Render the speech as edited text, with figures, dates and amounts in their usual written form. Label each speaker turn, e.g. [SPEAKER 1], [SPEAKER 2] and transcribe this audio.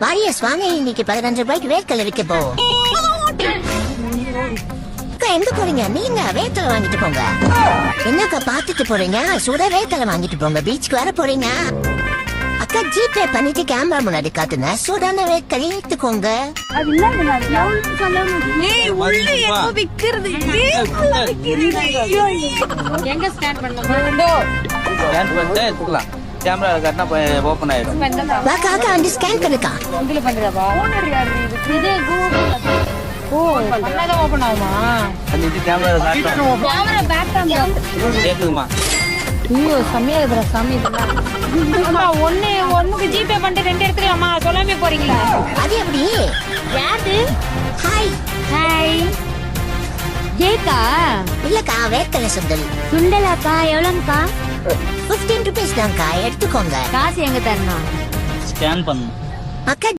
[SPEAKER 1] Warriors வாங்க, இன்னைக்கு 15 ரூபாய்க்கு வேர்க்கடலை விற்க போ. அக்கா எங்க போறீங்க? நீங்க வேர்க்கடலை வாங்கிட்டு போங்க. என்னக்கா பாத்துட்டு போறீங்க? சுட வேர்க்கடலை வாங்கிட்டு போங்க. பீச்சுக்கு வர போறீங்க. அக்கா ஜிபே பண்ணிட்டு கேமரா முன்னாடி காட்டுங்க. சூடான வேர்க்கடலை எடுத்துக்கோங்க.
[SPEAKER 2] எங்க ஸ்டாண்ட் பண்ணலாம்?
[SPEAKER 3] கேமரா காட்டினா ஓபன் ஆயிடும்.
[SPEAKER 1] வாக்கா அக்கா வந்து ஸ்கேன் பண்ணுக்கா.
[SPEAKER 2] இதுல பண்றதா? இது கூகுள். ஓ, பண்ணாத ஓபன் ஆகுமா?
[SPEAKER 3] இது கேமரா காட்டுனா
[SPEAKER 2] கேமரா பேக் கேமரா
[SPEAKER 3] கேக்குதுமா?
[SPEAKER 2] ஐயோ செம்மையா இருக்குடா சாமி. அம்மா ஒண்ணுக்கு ஜிபே பண்ணிட்டு 2 எடுத்துக்கலாமா? சொல்லாமே போறீங்களா?
[SPEAKER 1] அது எப்படி?
[SPEAKER 2] யாரு?
[SPEAKER 1] ஹாய்.
[SPEAKER 2] ஹாய். கேக்கா?
[SPEAKER 1] இல்லக்கா வேர்க்கடலை சுண்டல்.
[SPEAKER 2] சுண்டலாக்கா எவ்வளவுக்கா?
[SPEAKER 1] 15 ரூபீஸ் தான்க்கா, எடுத்துக்கோங்க.
[SPEAKER 2] காசு எங்க தரணும்?
[SPEAKER 3] ஸ்கேன் பண்ணு.
[SPEAKER 1] அக்கா